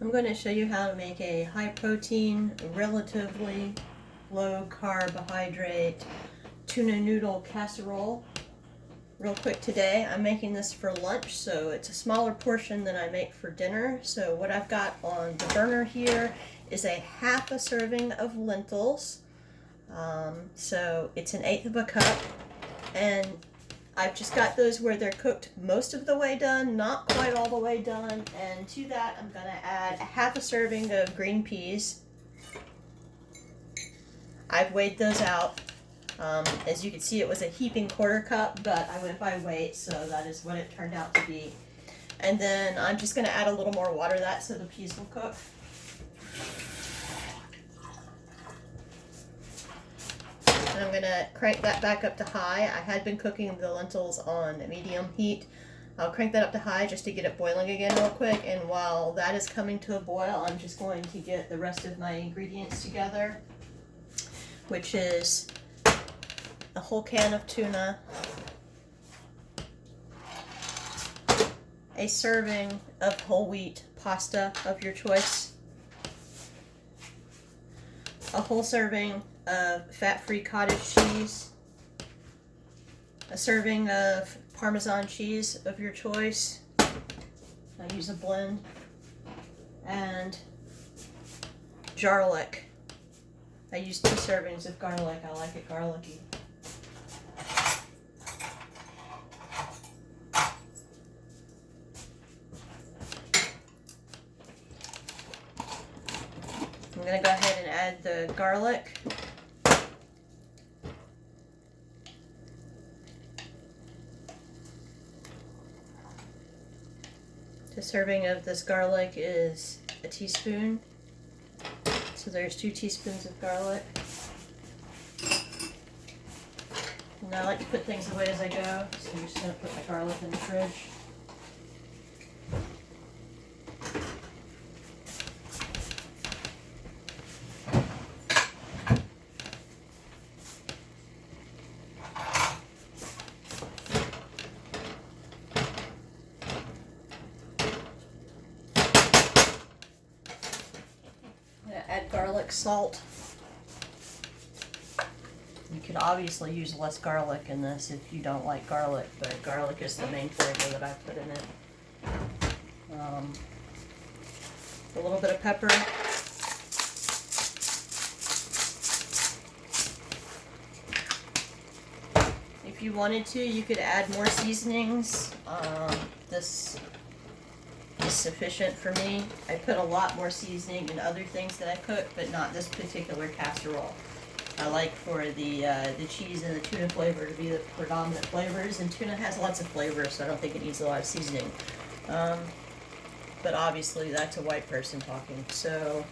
I'm going to show you how to make a high protein, relatively low carbohydrate tuna noodle casserole real quick today. I'm making this for lunch, so it's a smaller portion than I make for dinner. So what I've got on the burner here is a half a serving of lentils. So it's 1/8 of a cup, and I've just got those where they're cooked most of the way done, not quite all the way done. And to that, I'm going to add a half a serving of green peas. I've weighed those out. As you can see, it was a heaping 1/4 cup, but I went by weight, so that is what it turned out to be. And then I'm just going to add a little more water to that so the peas will cook. And I'm going to crank that back up to high. I had been cooking the lentils on medium heat. I'll crank that up to high just to get it boiling again real quick. And while that is coming to a boil, I'm just going to get the rest of my ingredients together, which is a whole can of tuna, a serving of whole wheat pasta of your choice, a whole serving of fat-free cottage cheese, a serving of Parmesan cheese of your choice. I use a blend, and garlic. I use 2 servings of garlic. I like it garlicky. I'm going to go ahead and add the garlic. The serving of this garlic is a teaspoon. So there's 2 teaspoons of garlic. And I like to put things away as I go, so I'm just going to put my garlic in the fridge. Add garlic salt. You could obviously use less garlic in this if you don't like garlic, but garlic is the main flavor that I put in it. A little bit of pepper. If you wanted to, you could add more seasonings. This is sufficient for me. I put a lot more seasoning in other things that I cook, but not this particular casserole. I like for the cheese and the tuna flavor to be the predominant flavors, and tuna has lots of flavor, so I don't think it needs a lot of seasoning. But obviously that's a white person talking, so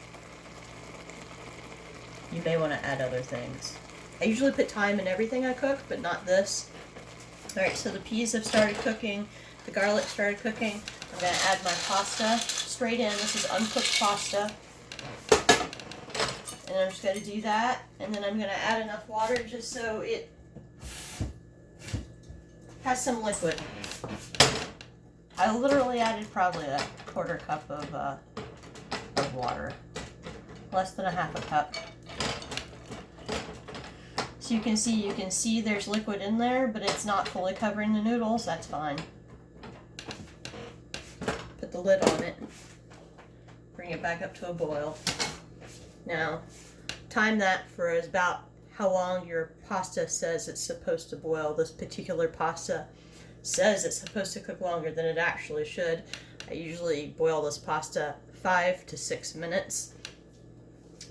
you may want to add other things. I usually put thyme in everything I cook, but not this. Alright, so the peas have started cooking, the garlic started cooking. I'm going to add my pasta straight in. This is uncooked pasta. And I'm just going to do that. And then I'm going to add enough water just so it has some liquid. I literally added probably a 1/4 cup of water. Less than a half a cup. So you can see there's liquid in there, but it's not fully covering the noodles. That's fine. Put the lid on it, bring it back up to a boil. Now, time that for about how long your pasta says it's supposed to boil. This particular pasta says it's supposed to cook longer than it actually should. I usually boil this pasta 5 to 6 minutes,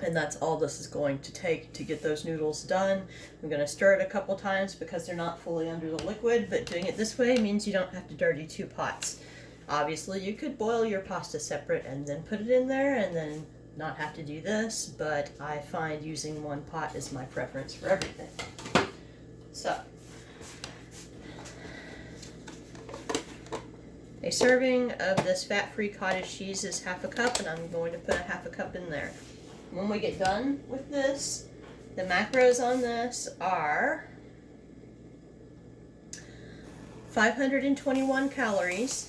and that's all this is going to take to get those noodles done. I'm going to stir it a couple times because they're not fully under the liquid, but doing it this way means you don't have to dirty 2 pots. Obviously, you could boil your pasta separate and then put it in there and then not have to do this, but I find using 1 pot is my preference for everything. So, a serving of this fat-free cottage cheese is half a cup, and I'm going to put a half a cup in there. When we get done with this, the macros on this are 521 calories,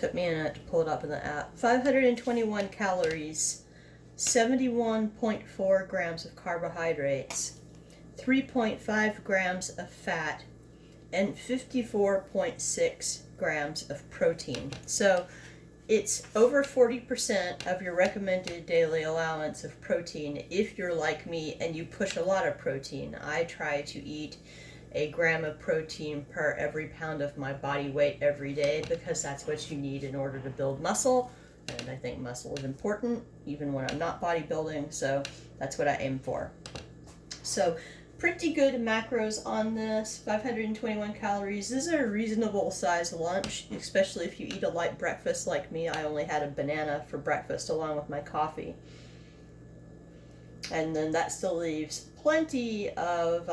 Took me a minute to pull it up in the app. 521 calories, 71.4 grams of carbohydrates, 3.5 grams of fat, and 54.6 grams of protein. So it's over 40% of your recommended daily allowance of protein if you're like me and you push a lot of protein. I try to eat a gram of protein per every pound of my body weight every day because that's what you need in order to build muscle. And I think muscle is important even when I'm not bodybuilding, so that's what I aim for. So pretty good macros on this, 521 calories. This is a reasonable size lunch, especially if you eat a light breakfast like me. I only had a banana for breakfast along with my coffee. And then that still leaves plenty of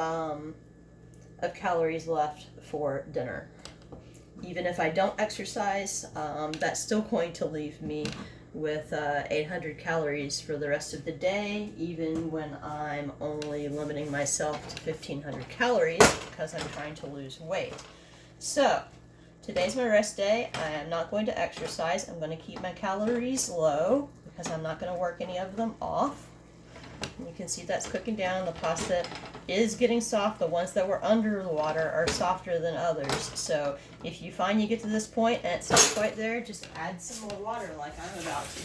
calories left for dinner. Even if I don't exercise, that's still going to leave me with 800 calories for the rest of the day, even when I'm only limiting myself to 1,500 calories because I'm trying to lose weight. So, today's my rest day. I am not going to exercise. I'm going to keep my calories low because I'm not going to work any of them off. You can see that's cooking down. The pasta is getting soft. The ones that were under the water are softer than others. So if you find you get to this point and it's not quite there, just add some more water like I'm about to.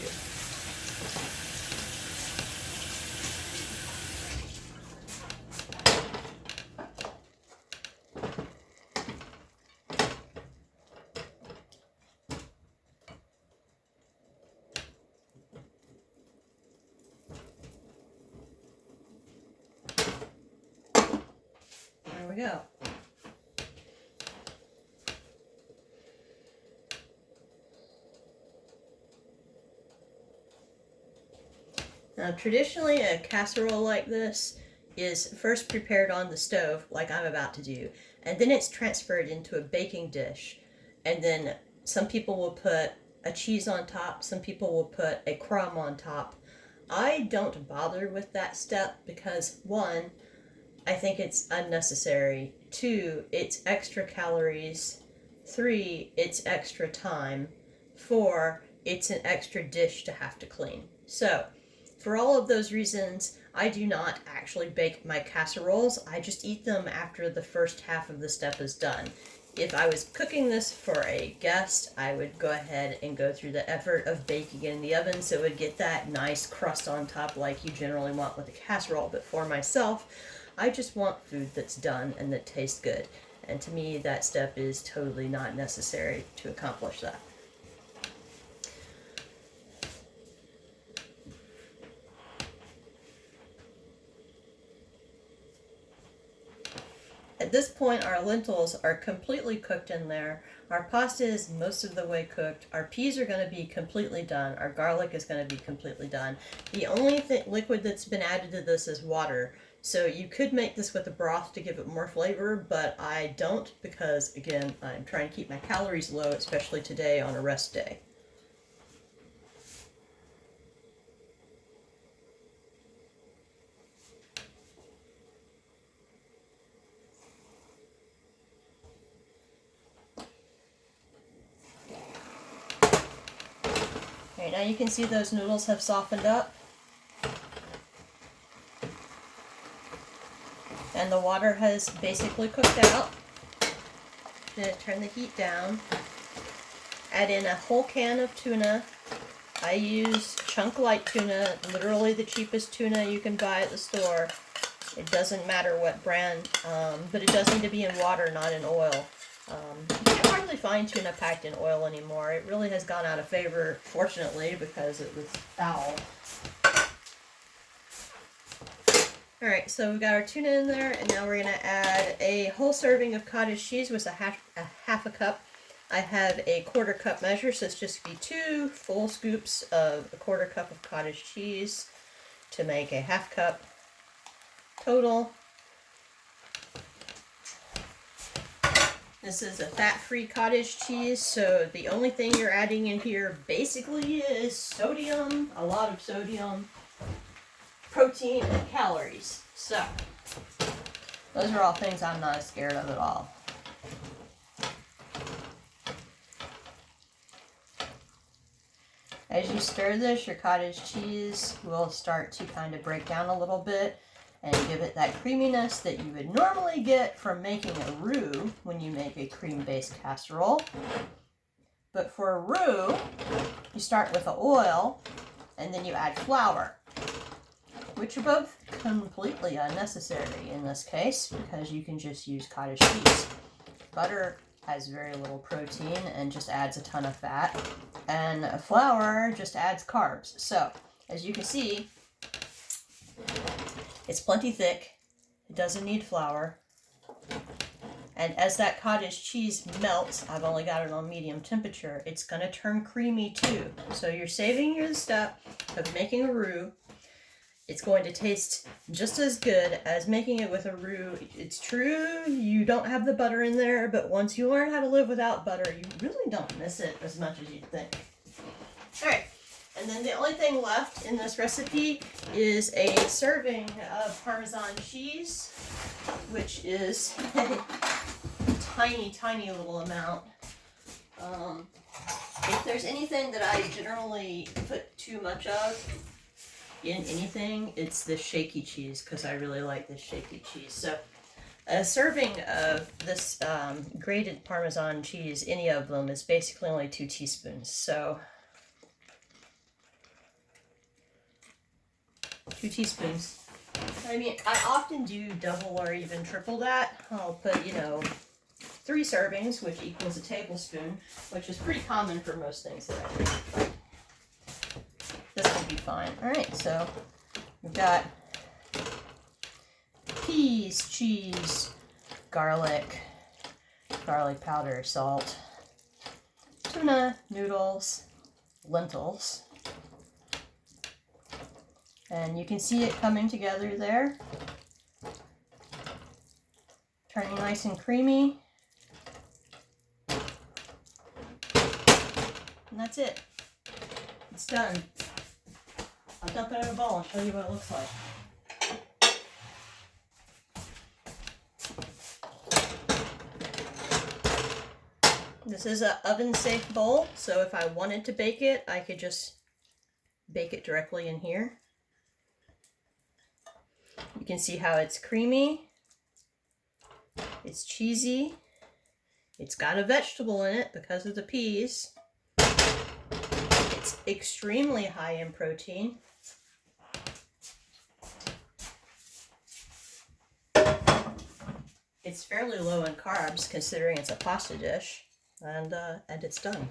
There we go. Now, traditionally, a casserole like this is first prepared on the stove, like I'm about to do, and then it's transferred into a baking dish. And then some people will put a cheese on top, some people will put a crumb on top. I don't bother with that step because, one, I think it's unnecessary. 2, it's extra calories. 3, it's extra time. 4, it's an extra dish to have to clean. So, for all of those reasons, I do not actually bake my casseroles. I just eat them after the first half of the step is done. If I was cooking this for a guest, I would go ahead and go through the effort of baking it in the oven so it would get that nice crust on top like you generally want with a casserole. But for myself, I just want food that's done and that tastes good. And to me, that step is totally not necessary to accomplish that. At this point, our lentils are completely cooked in there. Our pasta is most of the way cooked. Our peas are going to be completely done. Our garlic is going to be completely done. The only liquid that's been added to this is water. So you could make this with a broth to give it more flavor, but I don't because, again, I'm trying to keep my calories low, especially today on a rest day. Okay, now you can see those noodles have softened up. And the water has basically cooked out. Then turn the heat down. Add in a whole can of tuna. I use chunk light tuna, literally the cheapest tuna you can buy at the store. It doesn't matter what brand, but it does need to be in water, not in oil. You can't hardly find tuna packed in oil anymore. It really has gone out of favor, fortunately, because it was foul. Alright, so we've got our tuna in there, and now we're going to add a whole serving of cottage cheese with a half a cup. I have a 1/4 cup measure, so it's just going to be 2 full scoops of a 1/4 cup of cottage cheese to make a 1/2 cup total. This is a fat-free cottage cheese, so the only thing you're adding in here basically is sodium, a lot of sodium, protein, and calories. So, those are all things I'm not as scared of at all. As you stir this, your cottage cheese will start to kind of break down a little bit and give it that creaminess that you would normally get from making a roux when you make a cream-based casserole. But for a roux, you start with the oil and then you add flour, which are both completely unnecessary in this case because you can just use cottage cheese. Butter has very little protein and just adds a ton of fat, and flour just adds carbs. So, as you can see, it's plenty thick, it doesn't need flour, and as that cottage cheese melts, I've only got it on medium temperature, it's going to turn creamy too. So you're saving your step of making a roux. It's going to taste just as good as making it with a roux. It's true, you don't have the butter in there, but once you learn how to live without butter, you really don't miss it as much as you'd think. All right, and then the only thing left in this recipe is a serving of Parmesan cheese, which is a tiny, tiny little amount. If there's anything that I generally put too much of in anything, it's the shaky cheese, because I really like this shaky cheese. So a serving of this grated Parmesan cheese, any of them, is basically only 2 teaspoons. So 2 teaspoons. I mean, I often do double or even triple that. I'll put, 3 servings, which equals a tablespoon, which is pretty common for most things that I make. This will be fine. All right, so we've got peas, cheese, garlic powder, salt, tuna, noodles, lentils. And you can see it coming together there, turning nice and creamy. And that's it. It's done. I'll dump it in a bowl and show you what it looks like. This is an oven-safe bowl, so if I wanted to bake it, I could just bake it directly in here. You can see how it's creamy, it's cheesy, it's got a vegetable in it because of the peas. It's extremely high in protein. It's fairly low in carbs considering it's a pasta dish, and it's done.